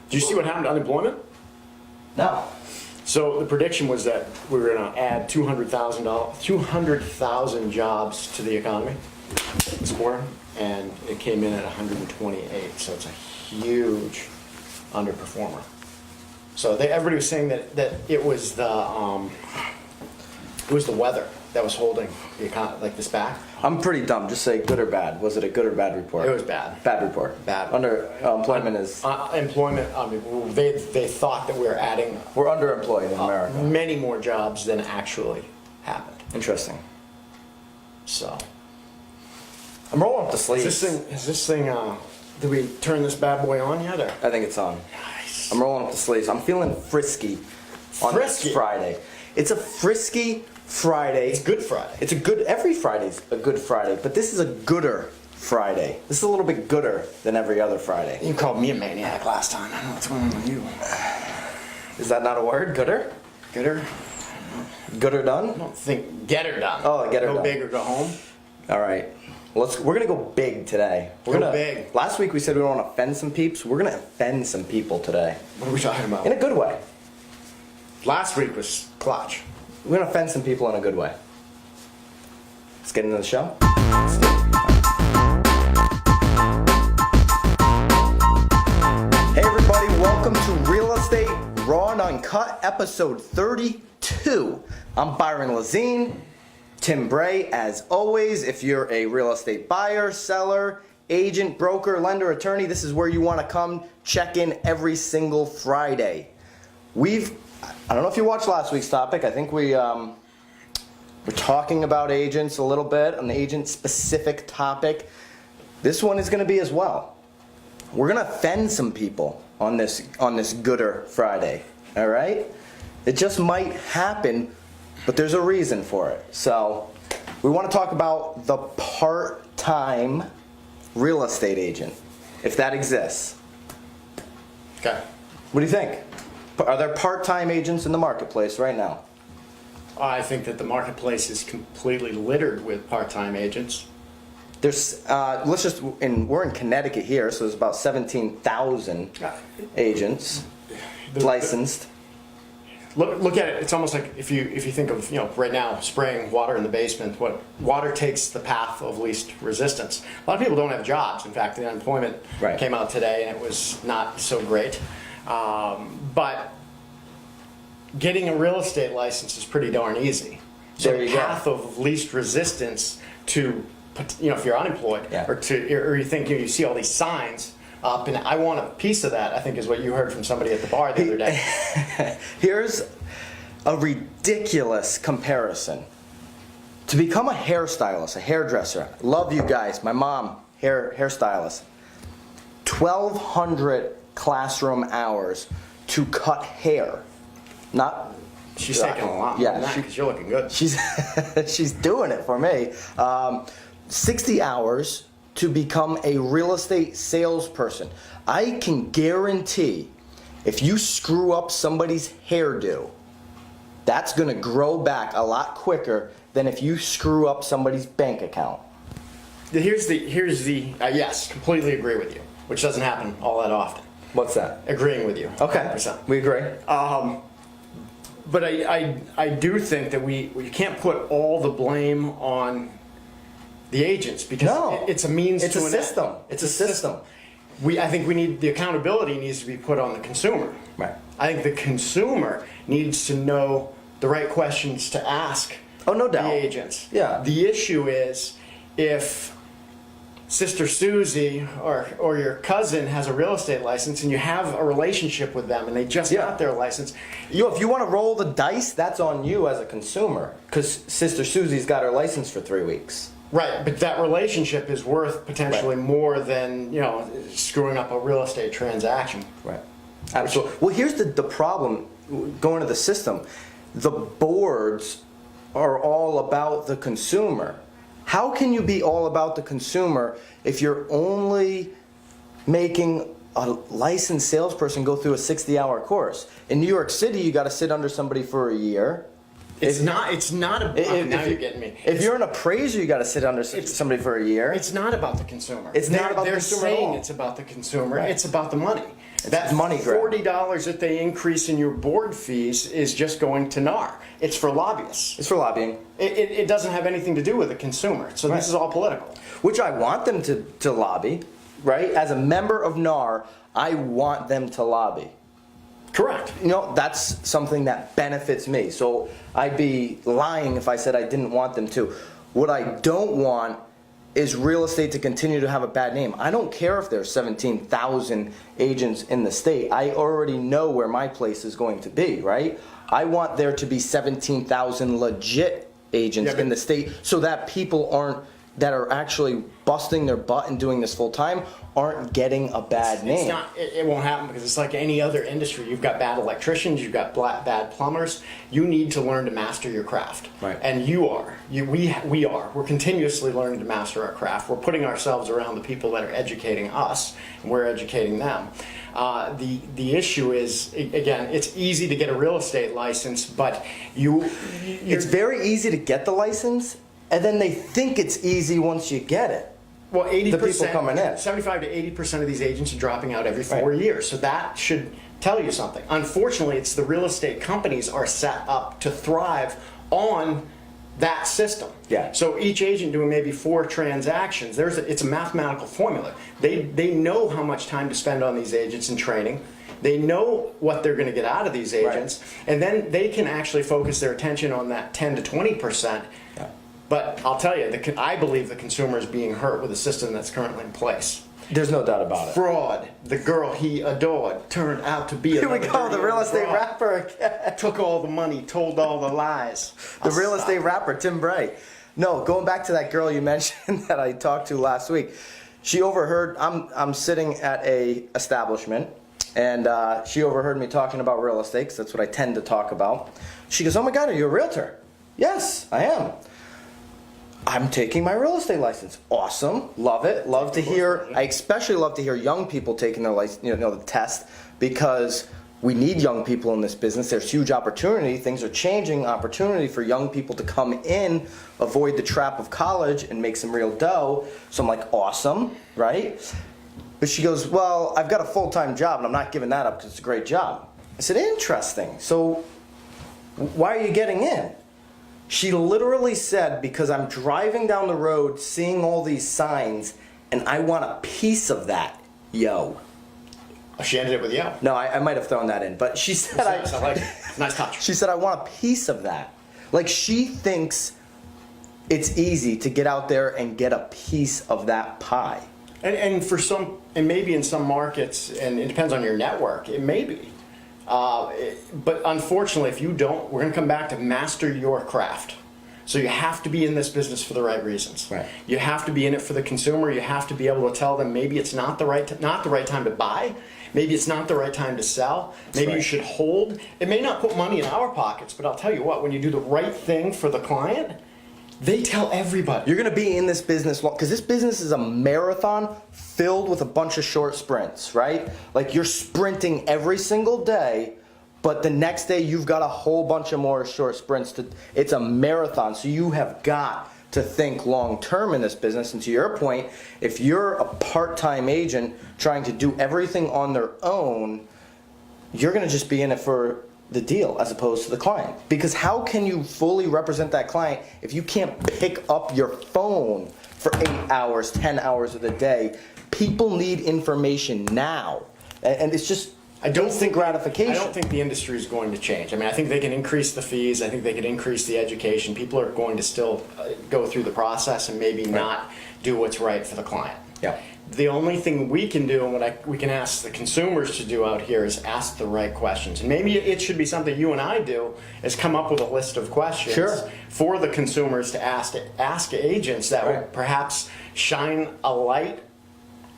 Do you see what happened to unemployment? No. So the prediction was that we were going to add 200,000 jobs to the economy this quarter, and it came in at 128. So it's a huge underperformer. So everybody was saying that it was the weather that was holding the economy like this back. I'm pretty dumb. Just say good or bad. Was it a good or bad report? It was bad. Bad report. Bad. Employment is. Employment. I mean, they thought that we were adding. We're underemployed in America. Many more jobs than actually happened. Interesting. So. I'm rolling up the sleeves. Is this thing? Did we turn this bad boy on yet? Or? I think it's on. Nice. I'm rolling up the sleeves. I'm feeling frisky on this Friday. It's a frisky Friday. It's Good Friday. It's a good. Every Friday's a good Friday, but this is a gooder Friday. This is a little bit gooder than every other Friday. You called me a maniac last time. I don't know what's going on with you. Is that not a word? Gooder? Gooder? Gooder done? I don't think get her done. Oh, get her done. Go big or go home. All right. We're gonna go big today. Go big. Last week we said we don't want to offend some peeps. We're gonna offend some people today. What are we talking about? In a good way. Last week was clutch. We're gonna offend some people in a good way. Let's get into the show. Hey everybody, welcome to Real Estate Raw and Uncut, episode 32. I'm Byron Lazine, Tim Bray, as always. If you're a real estate buyer, seller, agent, broker, lender, attorney, this is where you want to come check in every single Friday. I don't know if you watched last week's topic. I think we're talking about agents a little bit, an agent-specific topic. This one is going to be as well. We're going to offend some people on this Gooder Friday, all right? It just might happen, but there's a reason for it. So we want to talk about the part-time real estate agent, if that exists. Okay. What do you think? Are there part-time agents in the marketplace right now? I think that the marketplace is completely littered with part-time agents. There's we're in Connecticut here, so there's about 17,000 agents licensed. Look at it. It's almost like if you think of right now spraying water in the basement. What water takes the path of least resistance. A lot of people don't have jobs. In fact, the unemployment came out today, and it was not so great. But getting a real estate license is pretty darn easy. So the path of least resistance to, if you're unemployed, or you think you see all these signs up, and I want a piece of that, I think is what you heard from somebody at the bar the other day. Here's a ridiculous comparison. To become a hairstylist, a hairdresser, love you guys, my mom, hairstylist, 1,200 classroom hours to cut hair. She's taking a lot more than that because you're looking good. She's doing it for me. 60 hours to become a real estate salesperson. I can guarantee if you screw up somebody's hairdo, that's going to grow back a lot quicker than if you screw up somebody's bank account. Yes, completely agree with you, which doesn't happen all that often. What's that? Agreeing with you. Okay, 100%. we agree. But I do think that we can't put all the blame on the agents because it's a means to an end. It's a system. It's a system. I think the accountability needs to be put on the consumer. Right. I think the consumer needs to know the right questions to ask. Oh, no doubt. The agents. Yeah. The issue is if Sister Susie or your cousin has a real estate license and you have a relationship with them and they just got their license. If you want to roll the dice, that's on you as a consumer because Sister Susie's got her license for 3 weeks. Right, but that relationship is worth potentially more than screwing up a real estate transaction. Right. Absolutely. Well, here's the problem going to the system. The boards are all about the consumer. How can you be all about the consumer if you're only making a licensed salesperson go through a 60-hour course? In New York City, you got to sit under somebody for a year. It's not about, now you're getting me. If you're an appraiser, you got to sit under somebody for a year. It's not about the consumer. It's not about the consumer They're at all. saying it's about the consumer. Right. It's about the money. That money grab. $40 that they increase in your board fees is just going to NAR. It's for lobbyists. It's for lobbying. It doesn't have anything to do with the consumer. So this is all political. Which I want them to lobby, right? As a member of NAR, I want them to lobby. Correct. You know, that's something that benefits me. So I'd be lying if I said I didn't want them to. What I don't want is real estate to continue to have a bad name. I don't care if there's 17,000 agents in the state. I already know where my place is going to be, right? I want there to be 17,000 legit agents in the state so that people that are actually busting their butt and doing this full time aren't getting a bad name. It won't happen because it's like any other industry. You've got bad electricians, you've got bad plumbers. You need to learn to master your craft. Right. And we are. We're continuously learning to master our craft. We're putting ourselves around the people that are educating us, and we're educating them. The issue is, again, it's easy to get a real estate license, but it's very easy to get the license, and then they think it's easy once you get it. Well, 80%, the people coming in. 75 to 80% of these agents are dropping out every 4 years. So that should tell you something. Unfortunately, it's the real estate companies are set up to thrive on that system. Yeah. So each agent doing maybe 4 transactions, it's a mathematical formula. They know how much time to spend on these agents in training. They know what they're going to get out of these agents, and then they can actually focus their attention on that 10 to 20%. Yeah. But I'll tell you, I believe the consumer is being hurt with the system that's currently in place. There's no doubt about it. Fraud. The girl he adored turned out to be Here we go, the real estate rapper again. Took all the money, told all the lies. The real estate rapper, Tim Bray. No, going back to that girl you mentioned that I talked to last week. She overheard, I'm sitting at a establishment, and she overheard me talking about real estate, because that's what I tend to talk about. She goes, "Oh my God, are you a realtor?" "Yes, I am." "I'm taking my real estate license." Awesome, love it, love to hear. I especially love to hear young people taking their license, the test, because we need young people in this business. There's huge opportunity. Things are changing. Opportunity for young people to come in, avoid the trap of college, and make some real dough. So I'm like, awesome, right? But she goes, "Well, I've got a full-time job, and I'm not giving that up because it's a great job." I said, "Interesting. So why are you getting in?" She literally said, "Because I'm driving down the road seeing all these signs and I want a piece of that, yo." Oh, she ended it with yo. No, I might have thrown that in, but she said, I like it. Nice touch. She said, "I want a piece of that." Like, she thinks it's easy to get out there and get a piece of that pie. And for some, and maybe in some markets, and it depends on your network, it may be. But unfortunately, if you don't, we're going to come back to master your craft. So you have to be in this business for the right reasons. Right. You have to be in it for the consumer. You have to be able to tell them maybe it's not the right time to buy. Maybe it's not the right time to sell. Maybe you should hold. It may not put money in our pockets, but I'll tell you what, when you do the right thing for the client, they tell everybody. You're going to be in this business long, because this business is a marathon filled with a bunch of short sprints, right? Like, you're sprinting every single day, but the next day you've got a whole bunch of more short sprints. It's a marathon, so you have got to think long term in this business. And to your point, if you're a part-time agent trying to do everything on their own, you're going to just be in it for the deal as opposed to the client. Because how can you fully represent that client if you can't pick up your phone for 8 hours, 10 hours of the day? People need information now, and it's just, I don't think gratification. I don't think the industry is going to change. I mean, I think they can increase the fees. I think they can increase the education. People are going to still go through the process and maybe not do what's right for the client. Yeah. The only thing we can do, and we can ask the consumers to do out here, is ask the right questions. And maybe it should be something you and I do, is come up with a list of questions for the consumers to ask agents that would perhaps shine a light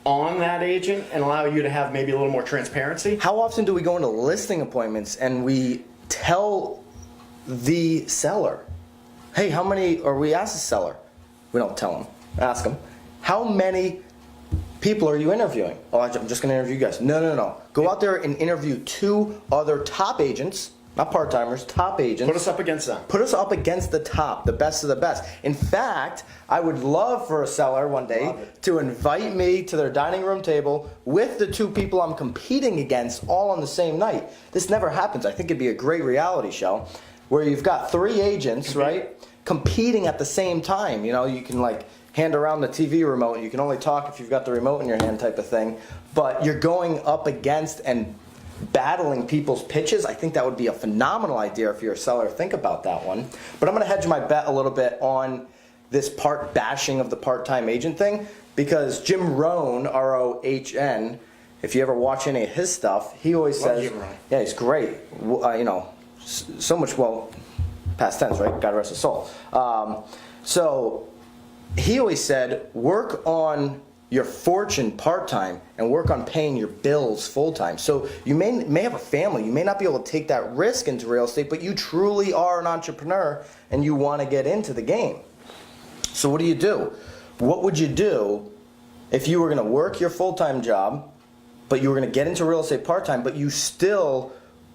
on that agent and allow you to have maybe a little more transparency. How often do we go into listing appointments and we tell the seller, "Hey, how many," or we ask the seller, we don't tell them, ask them, "How many people are you interviewing?" "Oh, I'm just going to interview you guys." No. Go out there and interview 2 other top agents, not part-timers, top agents. Put us up against them. Put us up against the top, the best of the best. In fact, I would love for a seller one day to invite me to their dining room table with the two people I'm competing against all on the same night. This never happens. I think it'd be a great reality show where you've got three agents, right, competing at the same time. You know, you can like hand around the TV remote. You can only talk if you've got the remote in your hand type of thing. But you're going up against and battling people's pitches. I think that would be a phenomenal idea if you're a seller. Think about that one. But I'm going to hedge my bet a little bit on this part bashing of the part-time agent thing, because Jim Rohn, R-O-H-N, if you ever watch any of his stuff, he always says, yeah, he's great. You know, so much, well, past tense, right? God rest his soul. So he always said, work on your fortune part-time and work on paying your bills full-time. So you may have a family, you may not be able to take that risk into real estate, but you truly are an entrepreneur and you want to get into the game. So what do? What would you do if you were going to work your full-time job, but you were going to get into real estate part-time, but you still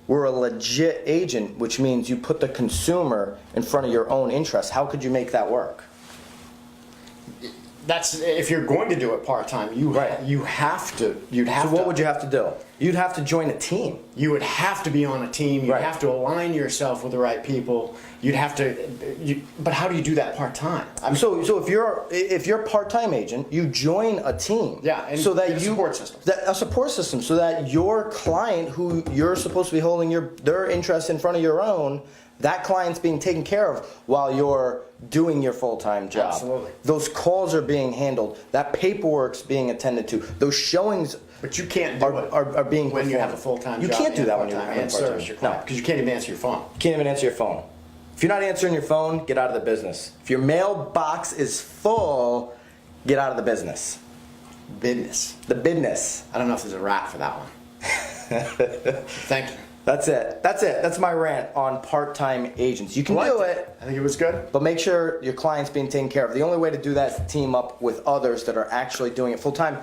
were a legit agent, which means you put the consumer in front of your own interests? How could you make that work? That's if you're going to do it part-time, you'd have to. So what would you have to do? You'd have to join a team. You would have to be on a team. You'd have to align yourself with the right people. You'd have to. But how do you do that part-time? I mean, so if you're a part-time agent, you join a team. Yeah, and so that a support system. A support system, so that your client, who you're supposed to be holding their interest in front of your own, that client's being taken care of while you're doing your full-time job. Absolutely. Those calls are being handled. That paperwork's being attended to. Those showings but you can't do it are being when performed. you have a full-time job. You can't do that when you're and service your client, because you can't even answer your phone. You can't even answer your phone. If you're not answering your phone, get out of the business. If your mailbox is full, get out of the business. The business. I don't know if there's a rap for that one. Thank you. That's it. That's my rant on part-time agents. You can do it. I think it was good. But make sure your client's being taken care of. The only way to do that is to team up with others that are actually doing it full-time.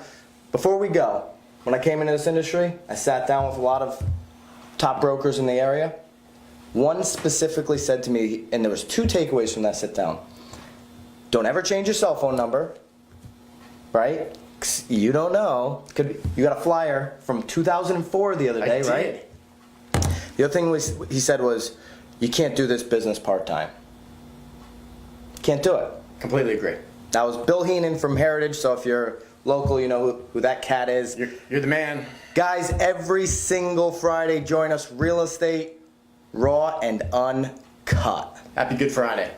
Before we go, when I came into this industry, I sat down with a lot of top brokers in the area. One specifically said to me, and there was two takeaways from that sit down. Don't ever change your cell phone number, right? 'Cause you don't know. You got a flyer from 2004 the other day, right? The other thing he said was, you can't do this business part-time. Can't do it. Completely agree. That was Bill Heenan from Heritage, so if you're local, you know who that cat is. You're the man. Guys, every single Friday, join us, Real Estate Raw and Uncut. Happy Good Friday.